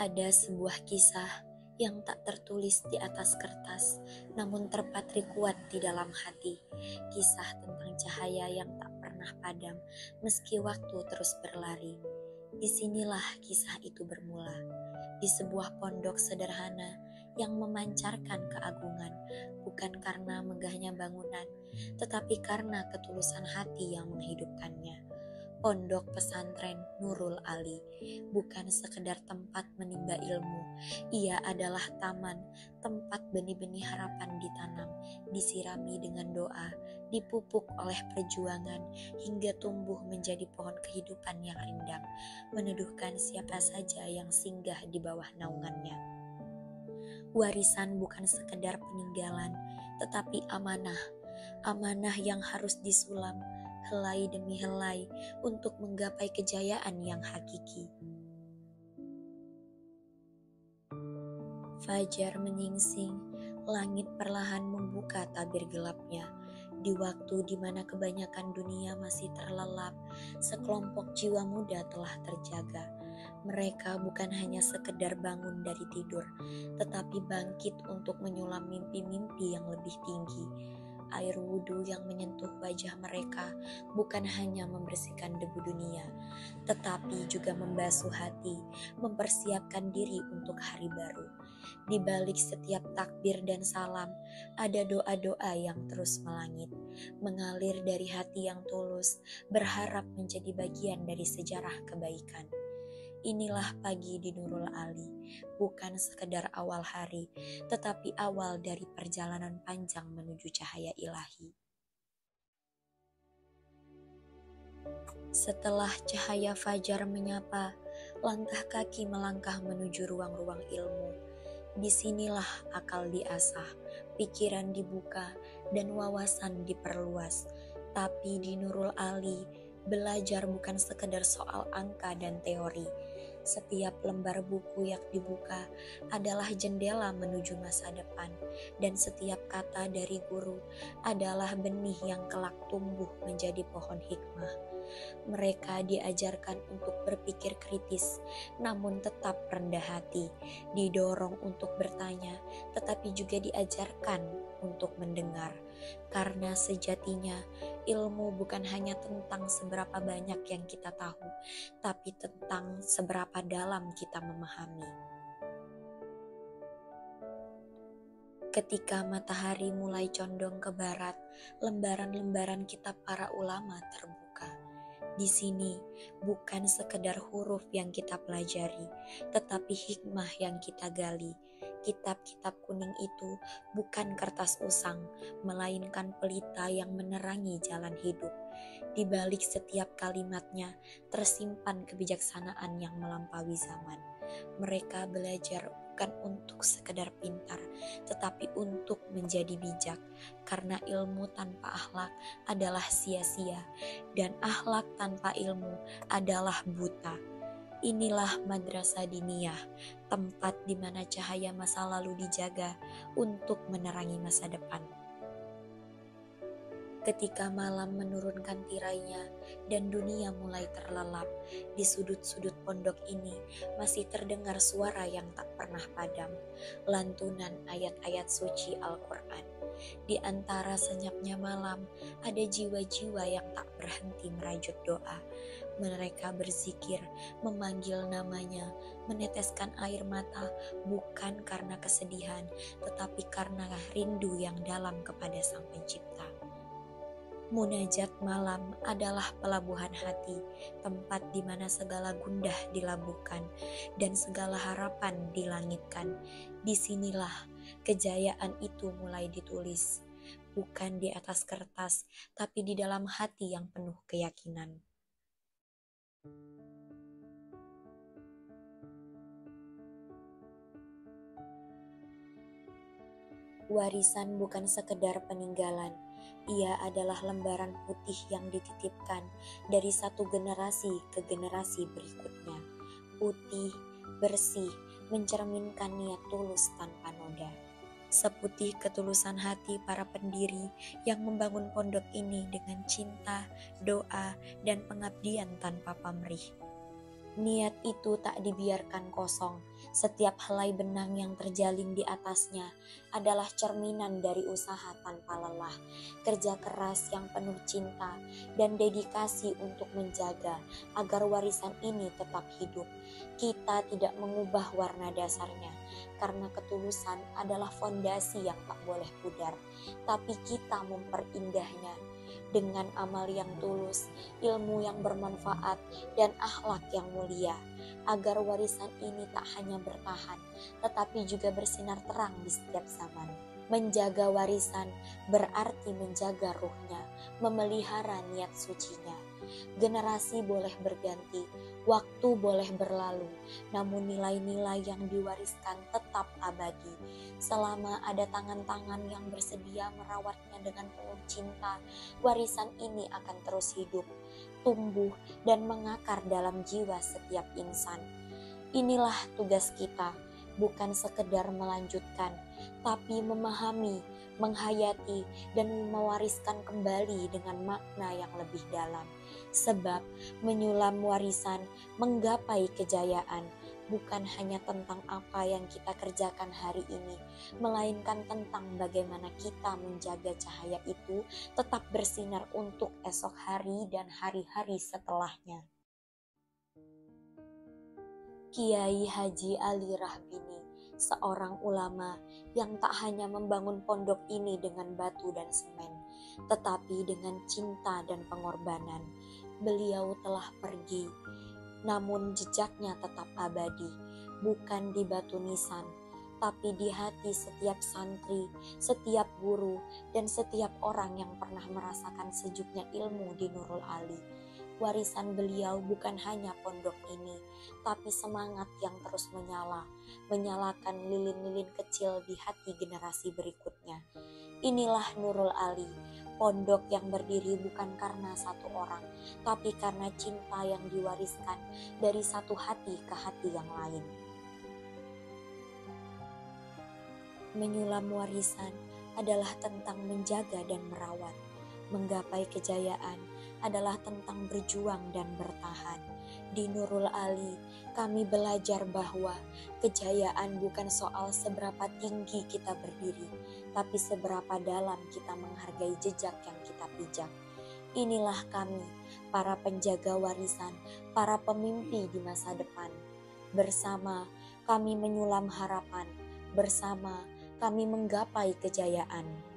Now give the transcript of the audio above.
Ada sebuah kisah yang tak tertulis di atas kertas, namun terpatri kuat di dalam hati. Kisah tentang cahaya yang tak pernah padam, meski waktu terus berlari. Disinilah kisah itu bermula, di sebuah pondok sederhana yang memancarkan keagungan, bukan karena megahnya bangunan, tetapi karena ketulusan hati yang menghidupkannya. Pondok pesantren Nurul Ali bukan sekedar tempat menimba ilmu, ia adalah taman, tempat benih-benih harapan ditanam, disirami dengan doa, dipupuk oleh perjuangan, hingga tumbuh menjadi pohon kehidupan yang rindang, meneduhkan siapa saja yang singgah di bawah naungannya. Warisan bukan sekedar peninggalan, tetapi amanah, amanah yang harus disulam helai demi helai untuk menggapai kejayaan yang hakiki. Fajar menyingsing, langit perlahan membuka tabir gelapnya. Di waktu di mana kebanyakan dunia masih terlelap, sekelompok jiwa muda telah terjaga. Mereka bukan hanya sekedar bangun dari tidur, tetapi bangkit untuk menyulam mimpi-mimpi yang lebih tinggi. Air wudhu yang menyentuh wajah mereka bukan hanya membersihkan debu dunia, tetapi juga membasuh hati, mempersiapkan diri untuk hari baru. Di balik setiap takbir dan salam, ada doa-doa yang terus melangit, mengalir dari hati yang tulus, berharap menjadi bagian dari sejarah kebaikan. Inilah pagi di Nurul Ali, bukan sekedar awal hari, tetapi awal dari perjalanan panjang menuju cahaya ilahi. Setelah cahaya fajar menyapa, langkah kaki melangkah menuju ruang-ruang ilmu. Disinilah akal diasah, pikiran dibuka, dan wawasan diperluas. Tapi di Nurul Ali, belajar bukan sekedar soal angka dan teori. Setiap lembar buku yang dibuka adalah jendela menuju masa depan, dan setiap kata dari guru adalah benih yang kelak tumbuh menjadi pohon hikmah. Mereka diajarkan untuk berpikir kritis, namun tetap rendah hati, didorong untuk bertanya, tetapi juga diajarkan untuk mendengar. Karena sejatinya ilmu bukan hanya tentang seberapa banyak yang kita tahu, tapi tentang seberapa dalam kita memahami. Ketika matahari mulai condong ke barat, lembaran-lembaran kitab para ulama terbuka. Di sini bukan sekedar huruf yang kita pelajari, tetapi hikmah yang kita gali. Kitab-kitab kuning itu bukan kertas usang, melainkan pelita yang menerangi jalan hidup. Di balik setiap kalimatnya tersimpan kebijaksanaan yang melampaui zaman. Mereka belajar bukan untuk sekedar pintar, tetapi untuk menjadi bijak, karena ilmu tanpa akhlak adalah sia-sia, dan akhlak tanpa ilmu adalah buta. Inilah madrasah diniyah, tempat di mana cahaya masa lalu dijaga untuk menerangi masa depan. Ketika malam menurunkan tirainya dan dunia mulai terlelap, di sudut-sudut pondok ini masih terdengar suara yang tak pernah padam, lantunan ayat-ayat suci Al-Quran. Di antara senyapnya malam, ada jiwa-jiwa yang tak berhenti merajut doa. Mereka berzikir, memanggil namanya, meneteskan air mata, bukan karena kesedihan, tetapi karena rindu yang dalam kepada Sang Pencipta. Munajat malam adalah pelabuhan hati, tempat di mana segala gundah dilabuhkan dan segala harapan dilangitkan. Disinilah kejayaan itu mulai ditulis, bukan di atas kertas, tapi di dalam hati yang penuh keyakinan. Warisan bukan sekedar peninggalan, ia adalah lembaran putih yang dititipkan dari satu generasi ke generasi berikutnya. Putih, bersih, mencerminkan niat tulus tanpa noda. Seputih ketulusan hati para pendiri yang membangun pondok ini dengan cinta, doa, dan pengabdian tanpa pamrih. Niat itu tak dibiarkan kosong, Setiap helai benang yang terjalin di atasnya adalah cerminan dari usaha tanpa lelah, kerja keras yang penuh cinta, dan dedikasi untuk menjaga agar warisan ini tetap hidup. Kita tidak mengubah warna dasarnya, karena ketulusan adalah fondasi yang tak boleh pudar, tapi kita memperindahnya dengan amal yang tulus, ilmu yang bermanfaat, dan akhlak yang mulia, agar warisan ini tak hanya bertahan, tetapi juga bersinar terang di setiap zaman. Menjaga warisan berarti menjaga ruhnya, memelihara niat sucinya. Generasi boleh berganti, waktu boleh berlalu, namun nilai-nilai yang diwariskan tetap abadi. Selama ada tangan-tangan yang bersedia merawatnya dengan penuh cinta, warisan ini akan terus hidup, tumbuh, dan mengakar dalam jiwa setiap insan. Inilah tugas kita, bukan sekedar melanjutkan, tapi memahami, menghayati, dan mewariskan kembali dengan makna yang lebih dalam. Sebab menyulam warisan, menggapai kejayaan, bukan hanya tentang apa yang kita kerjakan hari ini, melainkan tentang bagaimana kita menjaga cahaya itu tetap bersinar untuk esok hari dan hari-hari setelahnya. Kiai Haji Ali Rahbini, seorang ulama yang tak hanya membangun pondok ini dengan batu dan semen, tetapi dengan cinta dan pengorbanan. Beliau telah pergi, namun jejaknya tetap abadi, bukan di batu nisan, tapi di hati setiap santri, setiap guru, dan setiap orang yang pernah merasakan sejuknya ilmu di Nurul Ali. Warisan beliau bukan hanya pondok ini, tapi semangat yang terus menyala, menyalakan lilin-lilin kecil di hati generasi berikutnya. Inilah Nurul Ali, pondok yang berdiri bukan karena satu orang, tapi karena cinta yang diwariskan dari satu hati ke hati yang lain. Menyulam warisan adalah tentang menjaga dan merawat. Menggapai kejayaan adalah tentang berjuang dan bertahan. Di Nurul Ali, kami belajar bahwa kejayaan bukan soal seberapa tinggi kita berdiri, tapi seberapa dalam kita menghargai jejak yang kita pijak. Inilah kami, para penjaga warisan, para pemimpi di masa depan. Bersama kami menyulam harapan, bersama kami menggapai kejayaan.